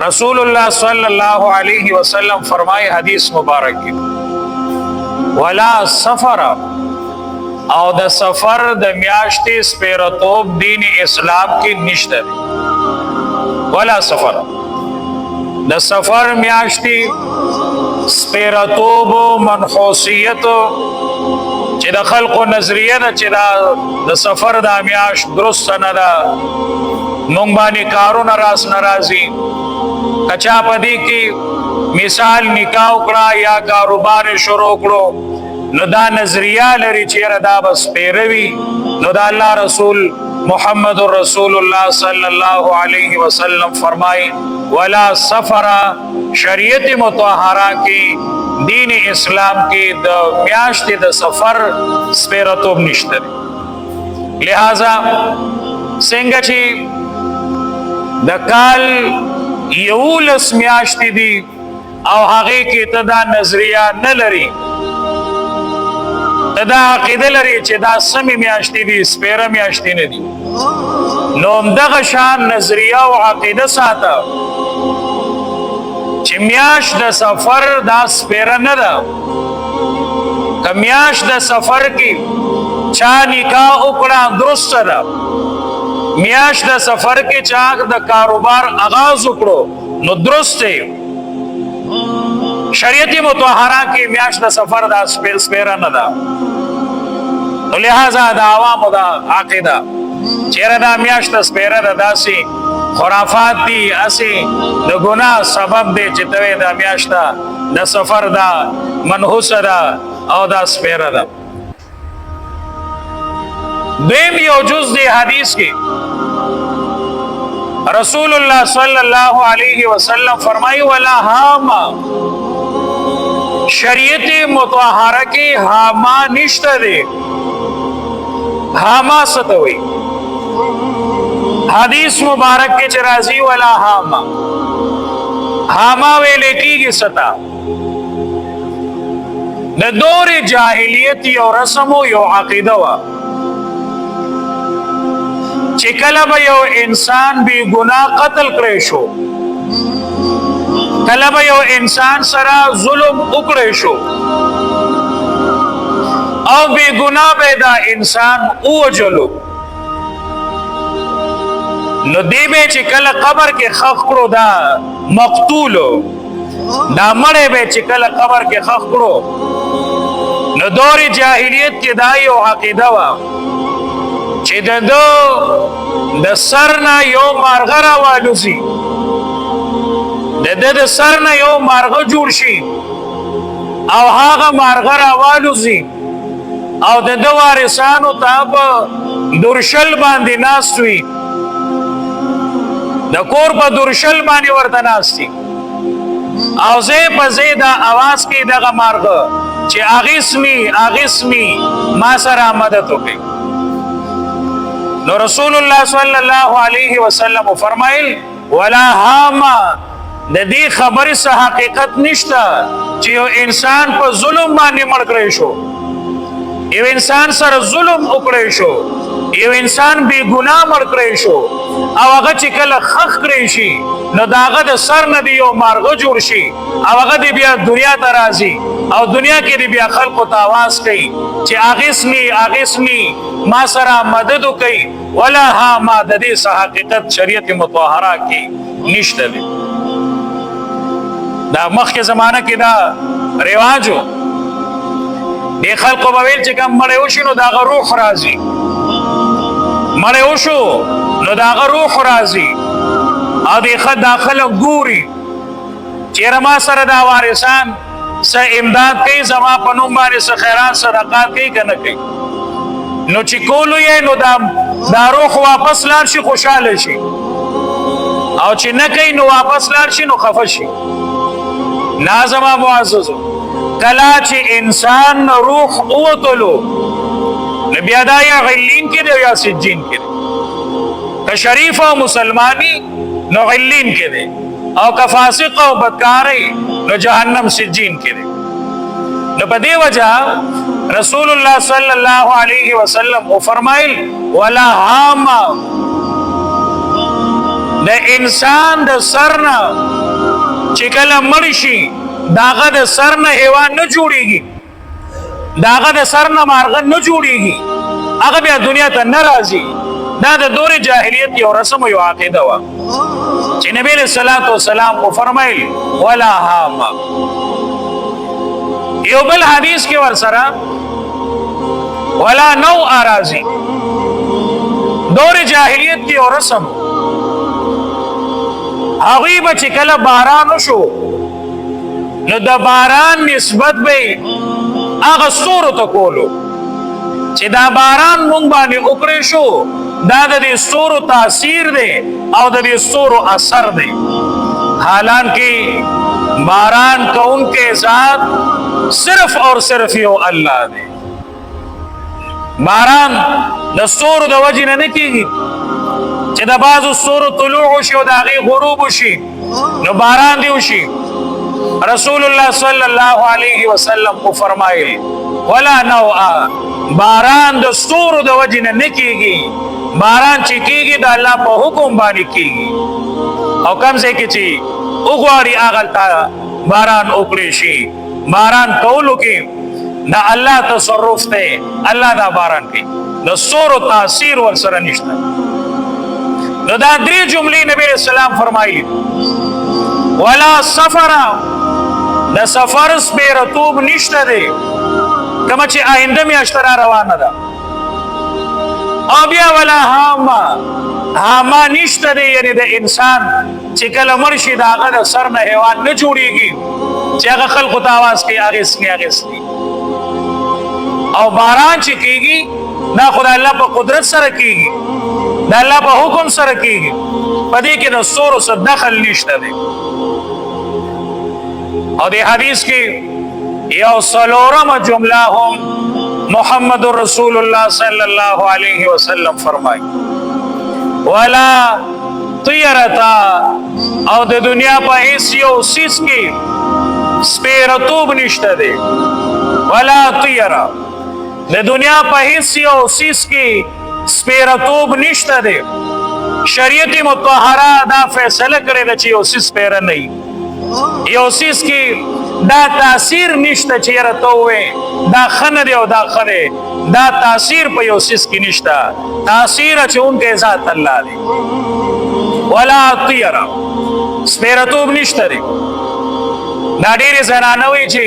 رسول الله صلی الله علیه وسلم فرمائے حدیث مبارک کی ولا سفر او د سفر د میاشتې سپیرتوب دین اسلام کې نشته ولا سفر د سفر میاشتې سپیرتوب منحوسیت چې د خلقو نظریه ده چې د سفر د میاش درست نه ده مونږ باندې کارونه راس ناراضي کچا پدی کې مثال نکاح وکړه یا کاروبار شروع کړو نو دا نظریه لري چې دا بس پیروي نو دا الله رسول محمد رسول الله صلی الله علیه وسلم فرمای ولا سفر شریعت مطهره کې دین اسلام کې د میاشتې د سفر سپیرتوب نشته لہذا څنګه چې د کال یولس میاشتې دي او هغه کې ته دا نظریه نه لري ته دا عقیده لري چې دا سمې میاشتې دي سپیره میاشتې نه دي نو همدغه شان نظریه او عقیده ساته چې میاش د سفر دا سپیره نه ده که میاش د سفر کې چا نکاح وکړه درست ده میاش د سفر کې چا د کاروبار آغاز وکړو نو درست دی شریعت مطهره کې میاش د سفر دا سپیره نه ده نو لہذا د عوامو دا عقیده چیرې دا میاش د سپیره ده داسې خرافات دي اسی د ګناه سبب دی چې توی دا میاشت د سفر دا منحوسه ده او دا سپیره ده دویم یو جز دی حدیث کې رسول الله صلی الله علیه وسلم فرمایي ولا هاما شریعت مطهره کې هاما نشته دی هاما ستوي حدیث مبارک کې چرازی ولا هاما هاما ویلې کېږي ستا د دور جاهلیت یو رسم او یو عقیده وا چې کله به یو انسان بی ګناه قتل کړی شو کله به یو انسان سره ظلم وکړی شو او بی ګناه به دا انسان ووجلو نو دی به چې کله قبر کې خخ کړو دا مقتولو دا مړی به چې کله قبر کې خخ کړو نو دور جاهلیت کې دا یو عقیده وا چې د سر نه یو مارغه راوالوزي د سر نه یو مارغه جوړ شي او هغه مارغه راوالوزي او د وارثانو ته په درشل باندې ناست وي د کور په درشل باندې ورته ناستي او زه په زه دا आवाज کې دغه مارغه چې اغیسمی ما سره مدد وکړي نو رسول الله صلی الله علیه وسلم فرمایل ولا هاما د دې خبرې څخه حقیقت نشته چې یو انسان په ظلم باندې مړ کړی شو یو انسان سره ظلم وکړی شو یو انسان بی ګناه مړ کړی شو او هغه چې کله خخ کړی شي نو دا هغه د سر نه دی یو مارغه جوړ شي او هغه دی بیا دنیا ته راځي او دنیا کې دی بیا خلقو ته آواز کوي چې اغیثنی ما سره مدد وکړي ولا هاما د دې څخه حقیقت شریعت مطهره کې نشته دی دا مخکې زمانه کې دا رواجو دی خلقو به ویل چې کوم مړی وشي نو د هغه روح راځي مړی وشو نو د هغه روح راځي او دی خلک ګوري چیرې ما سره دا وارثان څه امداد کوي زما په نوم باندې څه خیرات صدقات کوي که نه کوي نو چې کولو یې نو دا روح واپس لاړ شي خوشحاله شي او چې نه کوي نو واپس لاړ شي نو خفه شي نازما معززو کلا چې انسان روح اوتلو نو بیا دا یا غلین کې دی یا سجین کې دی که شریف او مسلمانی نو غلین کې دی او که فاسق او بدکاری نو جهنم سجین کې دی نو په دې وجه رسول الله صلی الله علیه وسلم فرمایل ولا هاما د انسان د سرنا چې کله مړ شي داغه د سرنا حیوان نه جوړیږي، داغه د سرنا مارغه نه جوړیږي، هغه بیا دنیا ته نه راځي. دا د دور جاهلیت یو رسم او عقیده و چې نبی صلی الله علیه وسلم کو فرمایل ولا هام. یو بل حدیث کې ورسره ولا نو اراضی، دور جاهلیت کې یو رسم هغه به چې کله باران وشو نو د باران نسبت به هغه ستورو ته کولو چې دا باران مونږ باندې وکړې شو، دا د دې ستورو تاثیر دی او د دې ستورو اثر دی. حالانکه باران کونکے ذات صرف اور صرف یو الله دی. باران د ستورو د وجې نه کیږي چې د بعضو ستورو طلوع وشي او د هغې غروب وشي نو باران دی وشي. رسول الله صلی الله علیه وسلم کو فرمایل ولا نوع، باران د ستورو د وجې نه کیږي، باران چې کیږي د الله په حکم باندې کیږي او کم ځای کې چې وغواړي هغلته باران وکړی شي. باران کولو کې دا الله تصرف دی، الله دا باران کوي، د ستورو تاثیر ورسره نشته. نو دا درې جملې نبی اسلام فرمایي ولا سفر، د سفر سپیرتوب نشته دی کومه چې آینده میاشت را روانه ده. او بیا ولا هاما، هاما نشته دی، یعنی د انسان چې کله مړ شي د هغه د سر نه حیوان نه جوړیږي چې هغه خلقو ته آواز کوي اغیسني. او باران چې کیږي دا خدای الله په قدرت سره کیږي، دا الله په حکم سره کیږي، په دې کې د ستورو سره دخل نشته دی. او دی حدیث کی یو څلورمه جمله هم محمد رسول الله صلی الله علیه وسلم فرمائی ولا طیرتا، او د دنیا په هیڅ یو سیس کې سپیرتوب نشته دی. ولا طیرا، د دنیا په هیڅ یو سیس کې سپیرتوب نشته دی. شریعت مطهره دا فیصله کړې ده چې یو سیس سپیره نه وي، یو سیس کې دا تاثیر نشته چې یاره ته ووایې دا ښه نه دی او دا ښه دی، دا تاثیر په یو سیس کې نشته، تاثیر اچونکی ذات الله دی. ولا طیره، سپیرتوب نشته دی. دا ډېرې زنانه وایي چې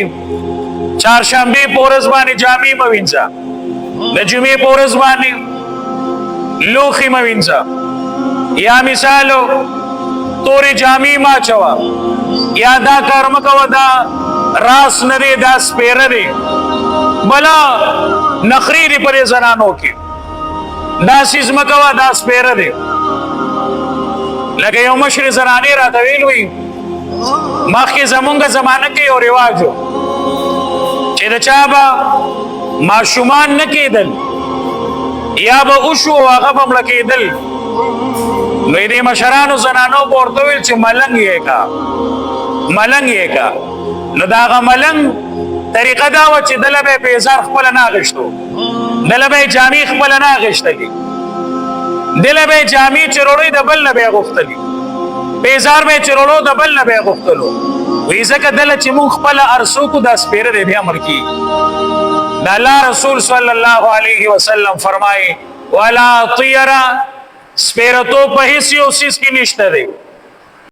چهارشنبې په ورځ باندې جامې مه وینځه، د جمعې په ورځ باندې لوښي مه وینځه، یا مثالو تورې جامې مه اچوه، یا دا کار مه کوه دا راس نه دی دا سپیره دی. بلا نخرې دي په دې زنانو کې، دا څیز مه کوه دا سپیره دی. لکه یو مشرې زنانې راته ویل وي مخکې زمونږ زمانه کې یو رواج و چې د چا به ماشومان نه کېدل یا به وشو او هغه به مړه کېدل، نو دې مشرانو زنانو به ورته ویل چې ملنګ یې کا، ملنګ یې کا. نو د هغه ملنګ طریقه دا وه چې دله به یې پیزار خپله نه اخېستو، دله به یې جامې خپله نه اخېستلي، دله به یې جامې چروړۍ د بل نه به یې غوښتلي، پیزار به یې چروړو د بل نه به یې غوښتلو. وایي ځکه دله چې مونږ خپله ارسو کړو دا سپېره دی بیا مړ کېږي. د الله رسول صلی الله علیه وسلم فرمایي ولا طیره، سپېرتوب په هېڅ یو څیز کې نشته دی.